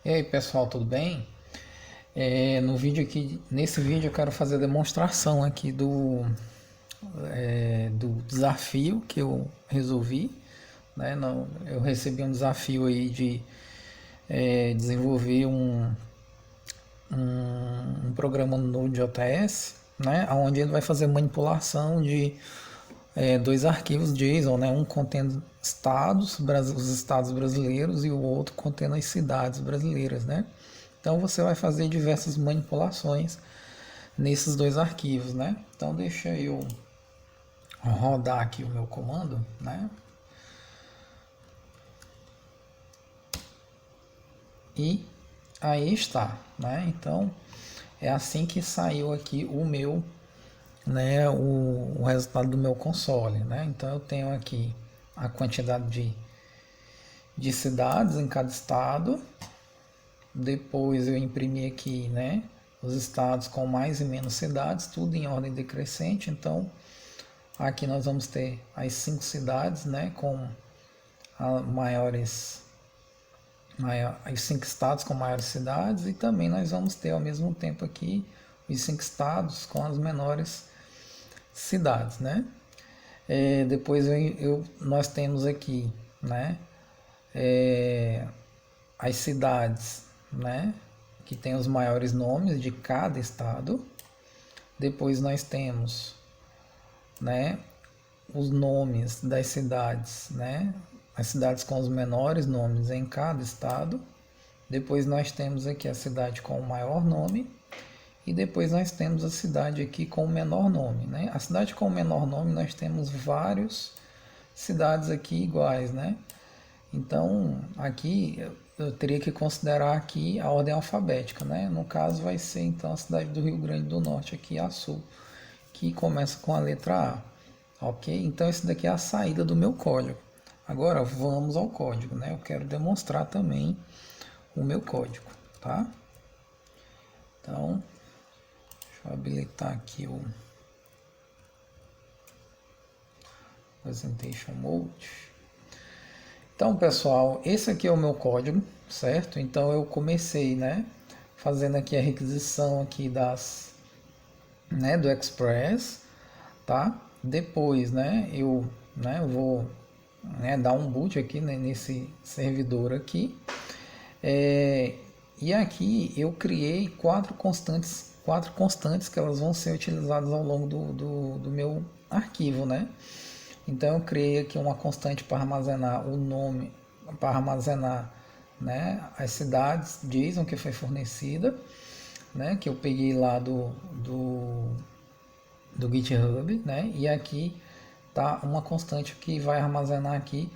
E aí pessoal, tudo bem? No vídeo aqui, nesse vídeo eu quero fazer a demonstração aqui do desafio que eu resolvi, né? Eu recebi um desafio aí de desenvolver um programa no Node.js, né? Onde ele vai fazer manipulação de dois arquivos JSON, né? Um contendo estados, os estados brasileiros e o outro contendo as cidades brasileiras, né? Então você vai fazer diversas manipulações nesses dois arquivos, né? Então deixa eu rodar aqui o meu comando, né? E aí está, né? Então é assim que saiu aqui o meu, né? O resultado do meu console, né? Então eu tenho aqui a quantidade de cidades em cada estado. Depois eu imprimi aqui, né? Os estados com mais e menos cidades, tudo em ordem decrescente. Então aqui nós vamos ter as 5 cidades, né? Com maiores os 5 estados com maiores cidades, e também nós vamos ter ao mesmo tempo aqui os 5 estados com as menores cidades, né? Depois nós temos aqui, né? As cidades, né? Que tem os maiores nomes de cada estado. Depois nós temos, né? Os nomes das cidades, né? As cidades com os menores nomes em cada estado. Depois nós temos aqui a cidade com o maior nome. E depois nós temos a cidade aqui com o menor nome, né? A cidade com o menor nome nós temos várias cidades aqui iguais, né? Então aqui eu teria que considerar aqui a ordem alfabética, né? No caso vai ser então a cidade do Rio Grande do Norte aqui, a Sul, que começa com a letra A, ok? Então esse daqui é a saída do meu código. Agora vamos ao código, né? Eu quero demonstrar também o meu código, tá? Então, deixa eu habilitar aqui o Presentation Mode. Então, pessoal, esse aqui é o meu código, certo? Então eu comecei, né, fazendo aqui a requisição aqui do Express, tá? Depois, eu vou, dar um boot aqui, né, nesse servidor aqui. E aqui eu criei quatro constantes que elas vão ser utilizadas ao longo do meu arquivo, né? Então eu criei aqui uma constante para armazenar o nome, para armazenar, né, as cidades JSON que foi fornecida, né, que eu peguei lá do GitHub, né? E aqui tá uma constante que vai armazenar aqui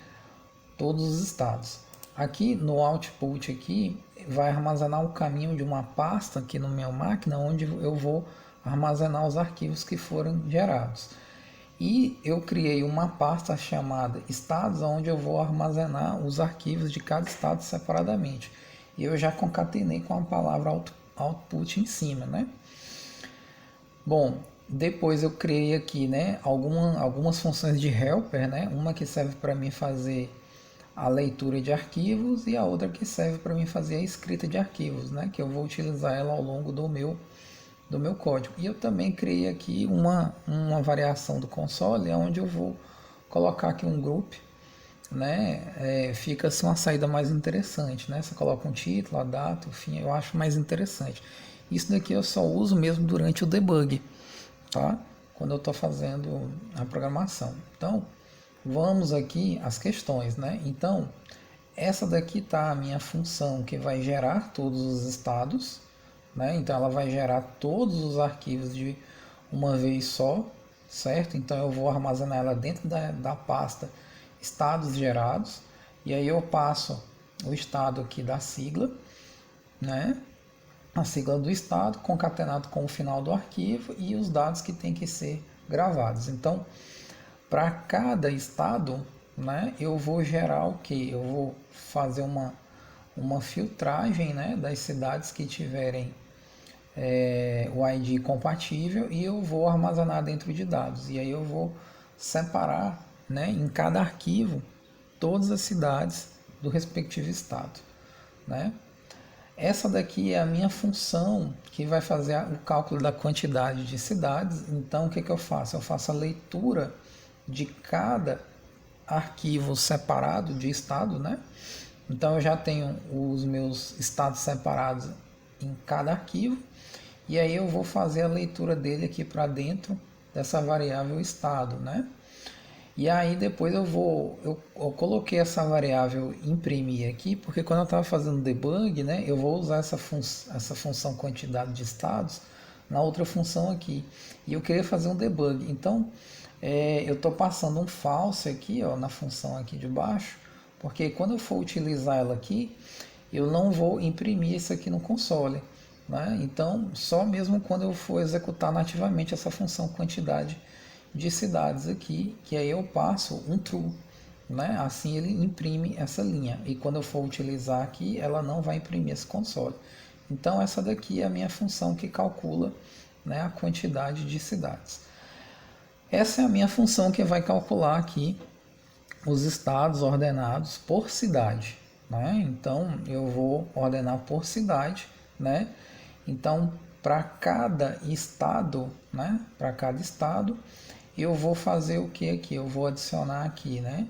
todos os estados. Aqui no output aqui vai armazenar o caminho de uma pasta aqui no minha máquina, onde eu vou armazenar os arquivos que foram gerados. E eu criei uma pasta chamada estados, onde eu vou armazenar os arquivos de cada estado separadamente. E eu já concatenei com a palavra output em cima, né? Bom, depois eu criei aqui, né, algumas funções de helper, né? Uma que serve para mim fazer a leitura de arquivos e a outra que serve para mim fazer a escrita de arquivos, né? Que eu vou utilizar ela ao longo do meu código. E eu também criei aqui uma variação do console, onde eu vou colocar aqui um group, né? Fica assim uma saída mais interessante, né? Você coloca um título, a data, o fim, eu acho mais interessante. Isso daqui eu só uso mesmo durante o debug, tá? Quando eu estou fazendo a programação. Então, vamos aqui às questões, né? Então, essa daqui tá a minha função que vai gerar todos os estados, né? Então ela vai gerar todos os arquivos de uma vez só, certo? Então eu vou armazenar ela dentro da pasta estados gerados, e aí eu passo o estado aqui da sigla, né? A sigla do estado concatenado com o final do arquivo e os dados que tem que ser gravados. Então, para cada estado, né, eu vou gerar o que? Eu vou fazer uma filtragem, né, das cidades que tiverem o ID compatível, e eu vou armazenar dentro de dados. E aí eu vou separar, né, em cada arquivo todas as cidades do respectivo estado, né? Essa daqui é a minha função que vai fazer o cálculo da quantidade de cidades. Então, o que eu faço? Eu faço a leitura de cada arquivo separado de estado, né? Então, eu já tenho os meus estados separados em cada arquivo. E aí eu vou fazer a leitura dele aqui para dentro dessa variável estado, né? E aí depois eu coloquei essa variável imprimir aqui, porque quando eu estava fazendo debug, né, eu vou usar essa função quantidade de estados na outra função aqui. E eu queria fazer um debug. Então, eu estou passando um false aqui, ó, na função aqui de baixo, porque quando eu for utilizar ela aqui, eu não vou imprimir isso aqui no console, né? Então, só mesmo quando eu for executar nativamente essa função quantidade de cidades aqui, que aí eu passo um true, né? Assim ele imprime essa linha, e quando eu for utilizar aqui, ela não vai imprimir esse console. Então, essa daqui é a minha função que calcula, né, a quantidade de cidades. Essa é a minha função que vai calcular aqui os estados ordenados por cidade, né? Então eu vou ordenar por cidade, né? Então para cada estado, né? Para cada estado eu vou fazer o que aqui? Eu vou adicionar aqui, né?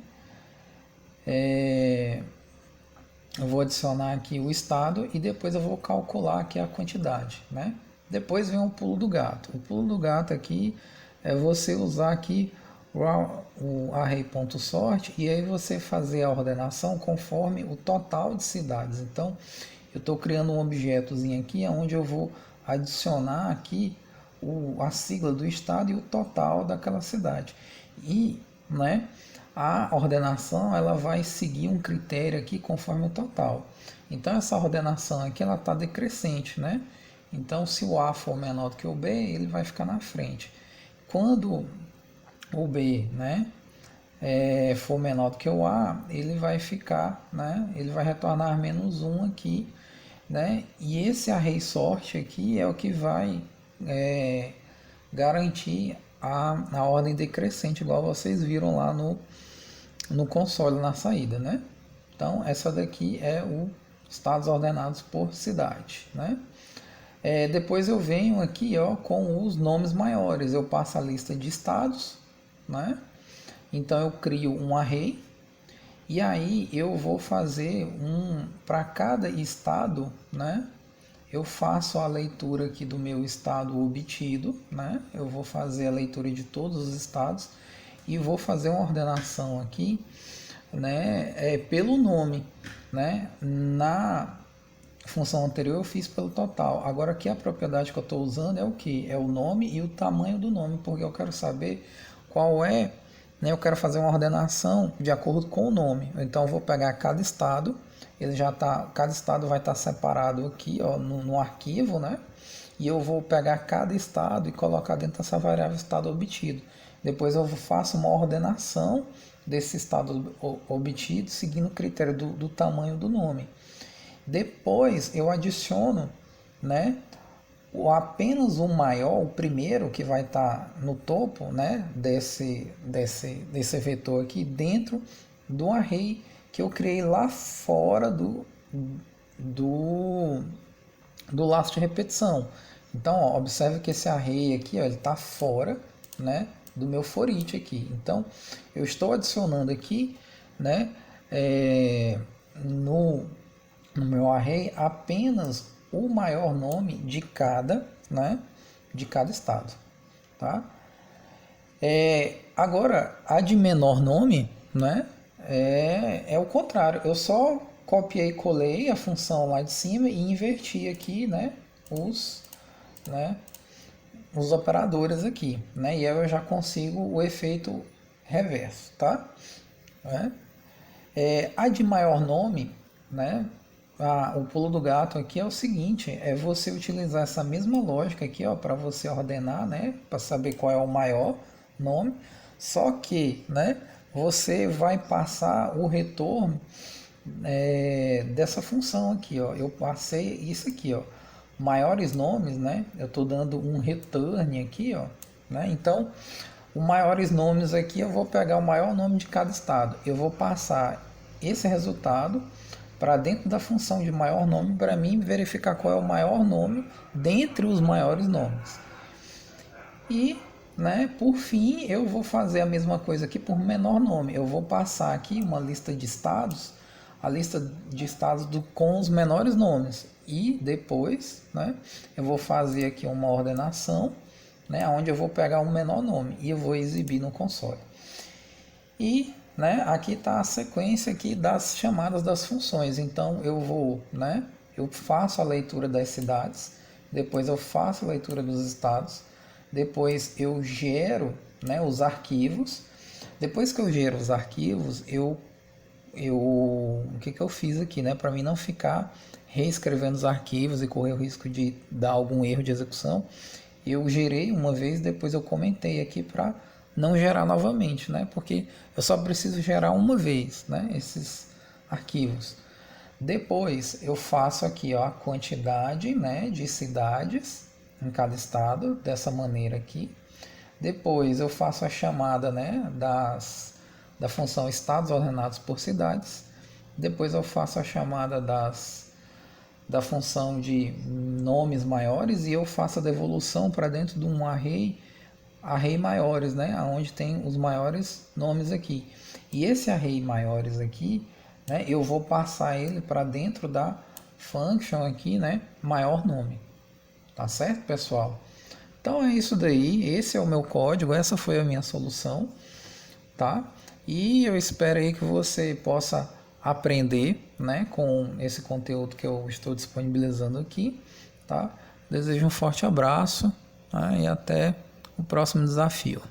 Eu vou adicionar aqui o estado e depois eu vou calcular aqui a quantidade, né? Depois vem o pulo do gato. O pulo do gato aqui é você usar aqui o array.sort e aí você fazer a ordenação conforme o total de cidades. Então, eu estou criando um objetozinho aqui onde eu vou adicionar aqui a sigla do estado e o total daquela cidade. E, né, a ordenação ela vai seguir um critério aqui conforme o total. Então, essa ordenação aqui ela está decrescente, né? Então, se o A for menor do que o B, ele vai ficar na frente. Quando o B, né, for menor do que o A, ele vai ficar, né, ele vai retornar -1 aqui, né, e esse array sort aqui é o que vai garantir a ordem decrescente, igual vocês viram lá no console na saída, né. Então essa daqui é o estados ordenados por cidade, né. Depois eu venho aqui, ó, com os nomes maiores, eu passo a lista de estados, né? Então eu crio um array e aí eu vou fazer para cada estado, né? Eu faço a leitura aqui do meu estado obtido, né? Eu vou fazer a leitura de todos os estados e vou fazer uma ordenação aqui, né? Pelo nome, né? Na função anterior eu fiz pelo total. Agora aqui a propriedade que eu estou usando é o que? É o nome e o tamanho do nome, porque eu quero saber qual é, né? Eu quero fazer uma ordenação de acordo com o nome. Então eu vou pegar cada estado, ele já tá, cada estado vai estar separado aqui, ó, no arquivo, né? E eu vou pegar cada estado e colocar dentro dessa variável estado obtido. Depois eu faço uma ordenação desse estado obtido seguindo o critério do tamanho do nome. Depois eu adiciono, né, apenas o maior, o primeiro que vai estar no topo, né, desse vetor aqui dentro do array que eu criei lá fora do laço de repetição. Então, ó, observe que esse array aqui, ó, ele está fora, né, do meu for each aqui. Então, eu estou adicionando aqui, né, no meu array apenas o maior nome de cada, né, de cada estado, tá? Agora, a de menor nome, né, é o contrário. Eu só copiei e colei a função lá de cima e inverti aqui, né, os operadores aqui, né, e aí eu já consigo o efeito reverso, tá? A de maior nome, né, o pulo do gato aqui é o seguinte, é você utilizar essa mesma lógica aqui, ó, para você ordenar, né, para saber qual é o maior nome, só que, né, você vai passar o retorno dessa função aqui, ó. Eu passei isso aqui, ó, maiores nomes, né, eu estou dando um return aqui, ó, né, então os maiores nomes aqui eu vou pegar o maior nome de cada estado, eu vou passar esse resultado para dentro da função de maior nome, para mim verificar qual é o maior nome dentre os maiores nomes. E, né, por fim, eu vou fazer a mesma coisa aqui por menor nome. Eu vou passar aqui uma lista de estados, a lista de estados com os menores nomes. E depois, né, eu vou fazer aqui uma ordenação, né, onde eu vou pegar um menor nome e eu vou exibir no console. E, né, aqui está a sequência aqui das chamadas das funções. Então eu vou, né, eu faço a leitura das cidades, depois eu faço a leitura dos estados, depois eu gero, né, os arquivos. Depois que eu gero os arquivos, o que eu fiz aqui, né, para mim não ficar reescrevendo os arquivos e correr o risco de dar algum erro de execução, eu gerei uma vez, depois eu comentei aqui para não gerar novamente, né, porque eu só preciso gerar uma vez, né, esses arquivos. Depois eu faço aqui, ó, a quantidade, né, de cidades em cada estado, dessa maneira aqui. Depois eu faço a chamada, né, da função estados ordenados por cidades. Depois eu faço a chamada da função de nomes maiores e eu faço a devolução para dentro de um array maiores, né, onde tem os maiores nomes aqui. E esse array maiores aqui, né, eu vou passar ele para dentro da function aqui, né, maior nome. Tá certo, pessoal? Então é isso daí, esse é o meu código, essa foi a minha solução, tá? E eu espero aí que você possa aprender, né, com esse conteúdo que eu estou disponibilizando aqui, tá? Desejo um forte abraço, tá? E até o próximo desafio.